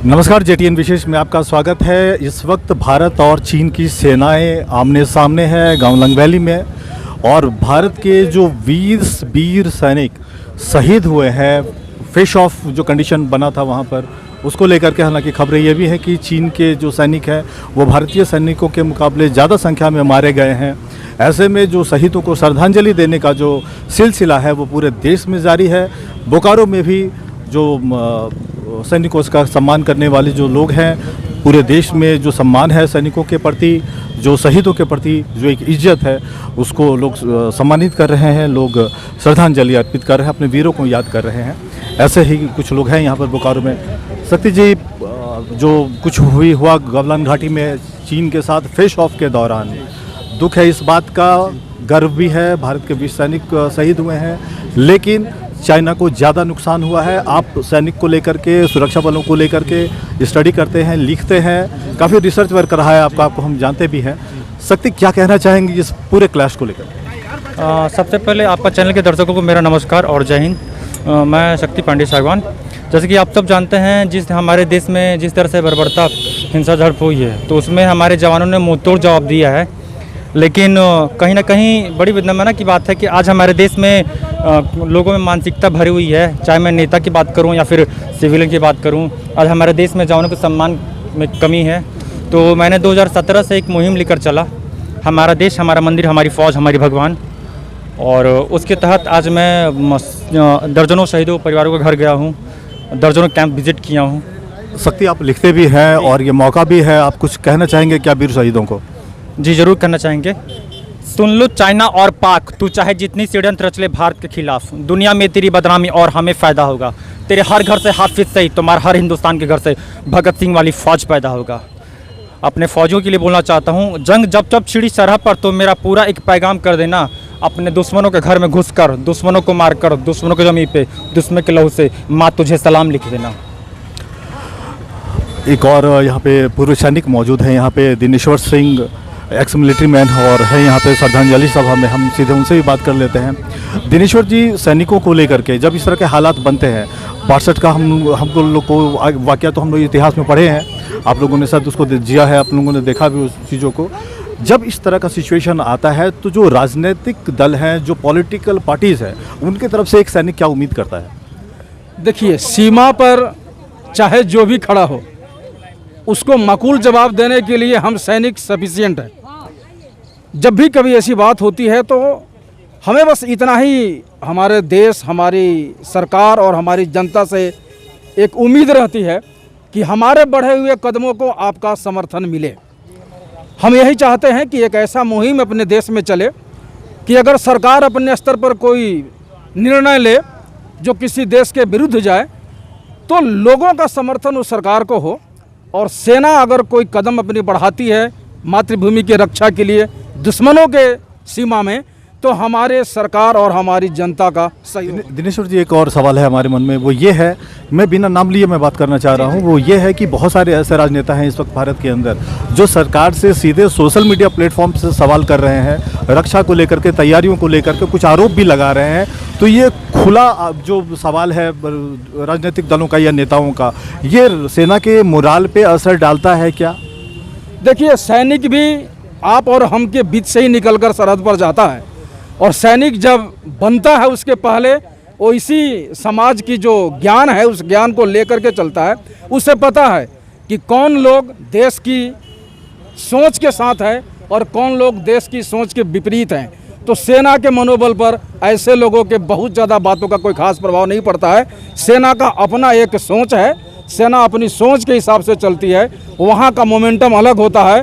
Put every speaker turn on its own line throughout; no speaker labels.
नमस्कार, जेटीएन विशेष में आपका स्वागत है। इस वक्त भारत और चीन की सेनाएं आमने सामने है गांवलंग वैली में, और भारत के जो वीर सैनिक शहीद हुए हैं, फेस ऑफ जो कंडीशन बना था वहां पर, उसको लेकर के हालांकि खबरें ये भी है कि चीन के जो सैनिक हैं वो भारतीय सैनिकों के मुकाबले ज़्यादा संख्या में मारे गए हैं। ऐसे में जो शहीदों को श्रद्धांजलि देने का जो सिलसिला है वो पूरे देश में जारी है। बोकारो में भी जो सैनिकों का सम्मान करने वाले जो लोग हैं, पूरे देश में जो सम्मान है सैनिकों के प्रति, जो शहीदों के प्रति जो एक इज्जत है, उसको लोग सम्मानित कर रहे हैं, लोग श्रद्धांजलि अर्पित कर रहे हैं, अपने वीरों को याद कर रहे हैं। ऐसे ही कुछ लोग हैं यहाँ पर बोकारो में। शक्ति जी, जो कुछ हुआ गलवान घाटी में चीन के साथ फेस ऑफ के दौरान, दुख है इस बात का, गर्व भी है, भारत के 20 सैनिक शहीद हुए हैं, लेकिन चाइना को ज़्यादा नुकसान हुआ है। आप सैनिक को लेकर के, सुरक्षा बलों को लेकर के स्टडी करते हैं, लिखते हैं, काफ़ी रिसर्च वर्क रहा है आपको हम जानते भी हैं। शक्ति, क्या कहना चाहेंगे इस पूरे क्लैश को लेकर?
सबसे पहले आपका चैनल के दर्शकों को मेरा नमस्कार और जय हिंद। मैं शक्ति पांडे सागवान। जैसे कि आप सब जानते हैं, जिस हमारे देश में जिस तरह से बर्बरता हिंसा झड़प हुई है, तो उसमें हमारे जवानों ने मुंहतोड़ जवाब दिया है। लेकिन कहीं ना कहीं बड़ी विडंबना की बात है कि आज हमारे देश में लोगों में मानसिकता भरी हुई है, चाहे मैं नेता की बात करूं या फिर सिविलियन की बात करूं। आज हमारे देश में जवानों के सम्मान में कमी है। तो मैंने 2017 से एक मुहिम लेकर चला, हमारा देश हमारा मंदिर, हमारी फ़ौज हमारी भगवान, और उसके तहत आज मैं दर्जनों शहीदों परिवारों के घर गया हूँ, दर्जनों कैंप विजिट किया हूँ।
शक्ति, आप लिखते भी हैं और ये मौका भी है, आप कुछ कहना चाहेंगे क्या वीर शहीदों को?
जी ज़रूर कहना चाहेंगे। सुन लो चाइना और पाक, तू चाहे जितनी षड्यंत्र रच ले भारत के खिलाफ, दुनिया में तेरी बदनामी और हमें फ़ायदा होगा। तेरे हर घर से हाफिज सही, तुम्हारा हर हिंदुस्तान के घर से भगत सिंह वाली फ़ौज पैदा होगा। अपने फ़ौजियों के लिए बोलना चाहता हूँ, जंग जब जब छिड़ी सरहद पर, तो मेरा पूरा एक पैगाम कर देना, अपने दुश्मनों के घर में घुसकर, दुश्मनों को मारकर, दुश्मनों के ज़मीन पे दुश्मन के लहू से माँ तुझे सलाम लिख देना।
एक और यहाँ पे पूर्व सैनिक मौजूद हैं, यहाँ पे Dineshwar Singh ex military man और है यहाँ पे श्रद्धांजलि सभा में, हम सीधे उनसे भी बात कर लेते हैं। दिनेश्वर जी, सैनिकों को लेकर के जब इस तरह के हालात बनते हैं, 62 का हमको लोग को वाक़या तो हम लोग इतिहास में पढ़े हैं, आप लोगों ने शायद उसको जिया है, आप लोगों ने देखा भी उस चीज़ों को। जब इस तरह का सिचुएशन आता है तो जो राजनीतिक दल हैं, जो पॉलिटिकल पार्टीज़ हैं, उनकी तरफ से एक सैनिक क्या उम्मीद करता है?
देखिए, सीमा पर चाहे जो भी खड़ा हो, उसको माकूल जवाब देने के लिए हम सैनिक सफिशिएंट हैं। जब भी कभी ऐसी बात होती है तो हमें बस इतना ही हमारे देश, हमारी सरकार और हमारी जनता से एक उम्मीद रहती है कि हमारे बढ़े हुए कदमों को आपका समर्थन मिले। हम यही चाहते हैं कि एक ऐसा मुहिम अपने देश में चले कि अगर सरकार अपने स्तर पर कोई निर्णय ले जो किसी देश के विरुद्ध जाए, तो लोगों का समर्थन उस सरकार को हो, और सेना अगर कोई कदम अपनी बढ़ाती है मातृभूमि की रक्षा के लिए दुश्मनों के सीमा में, तो हमारे सरकार और हमारी जनता का सहयोग।
दिनेश्वर जी, एक और सवाल है हमारे मन में, वो ये है, मैं बिना नाम लिए मैं बात करना चाह रहा हूँ, वो ये है कि बहुत सारे ऐसे राजनेता हैं इस वक्त भारत के अंदर जो सरकार से सीधे सोशल मीडिया प्लेटफॉर्म से सवाल कर रहे हैं, रक्षा को लेकर के, तैयारियों को लेकर के कुछ आरोप भी लगा रहे हैं। तो ये खुला जो सवाल है राजनीतिक दलों का या नेताओं का, ये सेना के मोराल पे असर डालता है क्या?
देखिए, सैनिक भी आप और हम के बीच से ही निकलकर सरहद पर जाता है, और सैनिक जब बनता है उसके पहले वो इसी समाज की जो ज्ञान है, उस ज्ञान को लेकर के चलता है। उसे पता है कि कौन लोग देश की सोच के साथ है और कौन लोग देश की सोच के विपरीत हैं। तो सेना के मनोबल पर ऐसे लोगों के बहुत ज़्यादा बातों का कोई खास प्रभाव नहीं पड़ता है। सेना का अपना एक सोच है, सेना अपनी सोच के हिसाब से चलती है, वहाँ का मोमेंटम अलग होता है।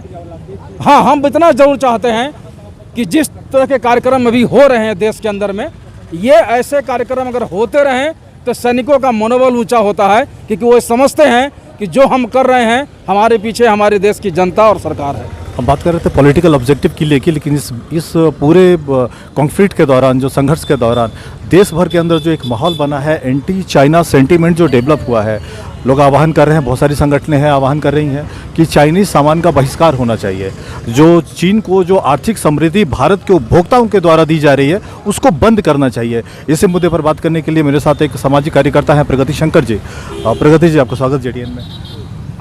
हाँ, हम इतना जरूर चाहते हैं कि जिस तरह के कार्यक्रम अभी हो रहे हैं देश के अंदर में, ये ऐसे कार्यक्रम अगर होते रहें तो सैनिकों का मनोबल ऊंचा होता है, क्योंकि वो समझते हैं कि जो हम कर रहे हैं, हमारे पीछे हमारे देश की जनता और सरकार है।
हम बात कर रहे थे पॉलिटिकल ऑब्जेक्टिव की लेके, लेकिन इस पूरे कॉन्फ्लिक्ट के दौरान, जो संघर्ष के दौरान देश भर के अंदर जो एक माहौल बना है, एंटी चाइना सेंटीमेंट जो डेवलप हुआ है, लोग आह्वान कर रहे हैं, बहुत सारी संगठनें हैं आह्वान कर रही हैं कि चाइनीज़ सामान का बहिष्कार होना चाहिए। जो चीन को जो आर्थिक समृद्धि भारत के उपभोक्ताओं के द्वारा दी जा रही है, उसको बंद करना चाहिए। इसी मुद्दे पर बात करने के लिए मेरे साथ एक सामाजिक कार्यकर्ता हैं प्रगति शंकर जी। प्रगति जी, आपका स्वागत जेटीएन में।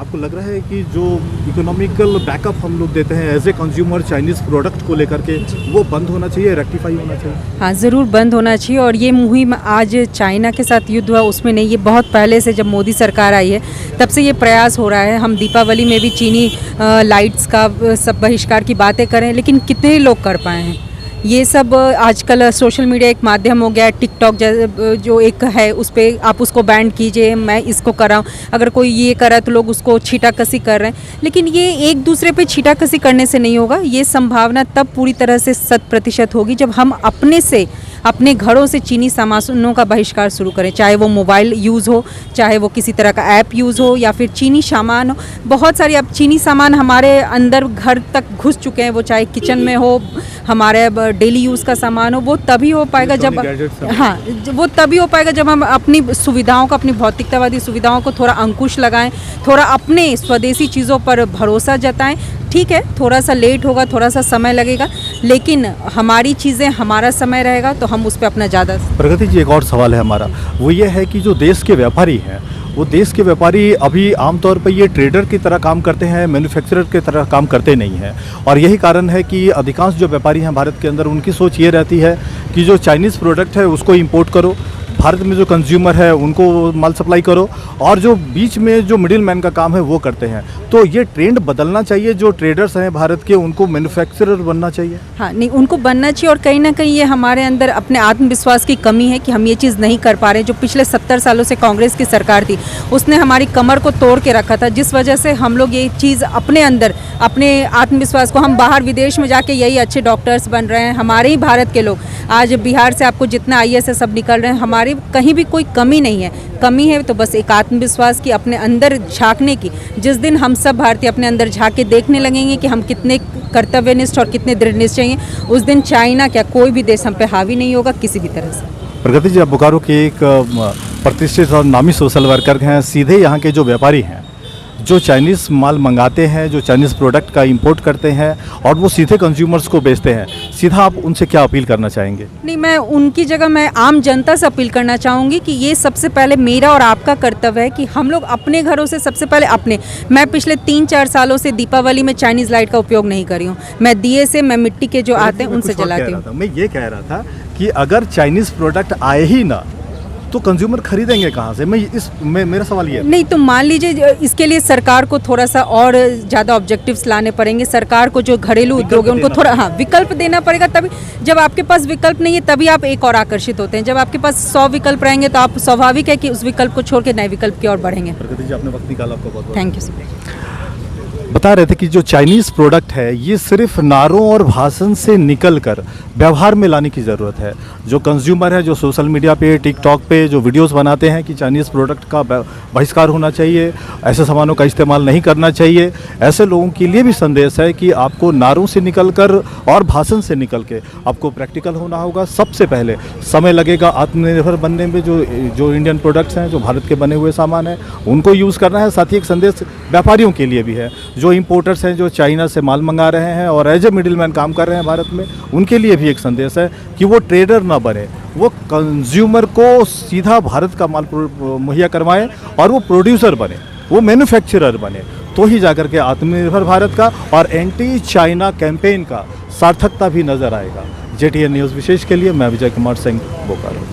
आपको लग रहा है कि जो इकोनॉमिकल बैकअप हम लोग देते हैं as a consumer Chinese product को लेकर के, वो बंद होना चाहिए, रेक्टिफाई होना चाहिए?
हाँ, ज़रूर बंद होना चाहिए। और ये मुहिम आज चाइना के साथ युद्ध हुआ उसमें नहीं, ये बहुत पहले से जब मोदी सरकार आई है तब से ये प्रयास हो रहा है। हम दीपावली में भी चीनी लाइट्स का सब बहिष्कार की बातें करें, लेकिन कितने लोग कर पाए हैं? ये सब आजकल सोशल मीडिया एक माध्यम हो गया है। टिकटॉक जो एक है उस पर आप उसको बैन कीजिए, मैं इसको कर रहा हूँ, अगर कोई ये कर रहा है तो लोग उसको छीटाकसी कर रहे हैं। लेकिन ये एक दूसरे पे छीटाकसी करने से नहीं होगा। ये संभावना तब पूरी तरह से 100% होगी जब हम अपने से, अपने घरों से चीनी सामानों का बहिष्कार शुरू करें, चाहे वो मोबाइल यूज़ हो, चाहे वो किसी तरह का ऐप यूज़ हो, या फिर चीनी सामान हो। बहुत सारी अब चीनी सामान हमारे अंदर घर तक घुस चुके हैं, वो चाहे किचन में हो, हमारे डेली यूज़ का सामान हो। वो तभी हो पाएगा जब, हाँ, वो तभी हो पाएगा जब हम अपनी सुविधाओं को, अपनी भौतिकतावादी सुविधाओं को थोड़ा अंकुश लगाएं, थोड़ा अपने स्वदेशी चीज़ों पर भरोसा जताएं। ठीक है, थोड़ा सा लेट होगा, थोड़ा सा समय लगेगा, लेकिन हमारी चीज़ें, हमारा समय रहेगा तो हम उस पर अपना ज़्यादा।
प्रगति जी, एक और सवाल है हमारा, वो ये है कि जो देश के व्यापारी हैं, वो देश के व्यापारी अभी आमतौर पर ये ट्रेडर की तरह काम करते हैं, मैन्युफैक्चरर की तरह काम करते नहीं हैं। और यही कारण है कि अधिकांश जो व्यापारी हैं भारत के अंदर, उनकी सोच ये रहती है कि जो चाइनीज़ प्रोडक्ट है उसको इंपोर्ट करो, भारत में जो कंज्यूमर है उनको माल सप्लाई करो, और जो बीच में जो मिडिल मैन का काम है वो करते हैं। तो ये ट्रेंड बदलना चाहिए, जो ट्रेडर्स हैं भारत के उनको मैन्युफैक्चरर बनना चाहिए।
हाँ, नहीं, उनको बनना चाहिए। और कहीं ना कहीं ये हमारे अंदर अपने आत्मविश्वास की कमी है कि हम ये चीज़ नहीं कर पा रहे। जो पिछले 70 सालों से कांग्रेस की सरकार थी उसने हमारी कमर को तोड़ के रखा था, जिस वजह से हम लोग ये चीज़ अपने अंदर, अपने आत्मविश्वास को, हम बाहर विदेश में जाके यही अच्छे डॉक्टर्स बन रहे हैं, हमारे ही भारत के लोग। आज बिहार से आपको जितना IAS है सब निकल रहे हैं, हमारे कहीं भी कोई कमी नहीं है। कमी है तो बस एक आत्मविश्वास की, अपने अंदर झांकने की। जिस दिन हम सब भारतीय अपने अंदर झांक के देखने लगेंगे कि हम कितने कर्तव्यनिष्ठ और कितने दृढ़ निश्चयी हैं, उस दिन चाइना क्या कोई भी देश हम पे हावी नहीं होगा किसी भी तरह से।
प्रगति जी, आप बोकारो के एक प्रतिष्ठित और नामी सोशल वर्कर हैं। सीधे यहाँ के जो व्यापारी हैं, जो चाइनीज़ माल मंगाते हैं, जो चाइनीज़ प्रोडक्ट का इंपोर्ट करते हैं और वो सीधे कंज्यूमर्स को बेचते हैं, सीधा आप उनसे क्या अपील करना चाहेंगे?
नहीं, मैं उनकी जगह मैं आम जनता से अपील करना चाहूँगी कि ये सबसे पहले मेरा और आपका कर्तव्य है कि हम लोग अपने घरों से सबसे पहले मैं पिछले 3-4 सालों से दीपावली में चाइनीज़ लाइट का उपयोग नहीं करी हूँ। मैं दिए से, मैं मिट्टी के जो आते हैं उनसे जलाती हूँ।
मैं ये कह रहा था कि अगर चाइनीज़ प्रोडक्ट आए ही ना तो कंज्यूमर खरीदेंगे कहाँ से? मेरा सवाल ये है।
नहीं, तो मान लीजिए इसके लिए सरकार को थोड़ा सा और ज़्यादा ऑब्जेक्टिव्स लाने पड़ेंगे। सरकार को जो घरेलू उद्योग है उनको थोड़ा, हाँ, विकल्प देना पड़ेगा। तभी जब आपके पास विकल्प नहीं है तभी आप एक और आकर्षित होते हैं। जब आपके पास 100 विकल्प रहेंगे तो आप, स्वाभाविक है कि उस विकल्प को छोड़ के नए विकल्प की ओर बढ़ेंगे।
प्रगति जी, आपने वक्त निकाला, आपको बहुत
थैंक यू सर।
बता रहे थे कि जो चाइनीज़ प्रोडक्ट है ये सिर्फ नारों और भाषण से निकलकर व्यवहार में लाने की ज़रूरत है। जो कंज्यूमर है, जो सोशल मीडिया पे, टिकटॉक पे जो वीडियोस बनाते हैं कि चाइनीज़ प्रोडक्ट का बहिष्कार होना चाहिए, ऐसे सामानों का इस्तेमाल नहीं करना चाहिए, ऐसे लोगों के लिए भी संदेश है कि आपको नारों से निकलकर और भाषण से निकल के आपको प्रैक्टिकल होना होगा। सबसे पहले समय लगेगा आत्मनिर्भर बनने में। जो इंडियन प्रोडक्ट्स हैं, जो भारत के बने हुए सामान हैं, उनको यूज़ करना है। साथ ही एक संदेश व्यापारियों के लिए भी है, जो इंपोर्टर्स हैं, जो चाइना से माल मंगा रहे हैं और एज ए मिडिल मैन काम कर रहे हैं भारत में, उनके लिए भी एक संदेश है कि वो ट्रेडर ना बने, वो कंज्यूमर को सीधा भारत का माल मुहैया करवाएं और वो प्रोड्यूसर बने, वो मैन्युफैक्चरर बने। तो ही जाकर के आत्मनिर्भर भारत का और एंटी चाइना कैंपेन का सार्थकता भी नज़र आएगा। JTN न्यूज़ विशेष के लिए मैं विजय कुमार सिंह, बोकारो।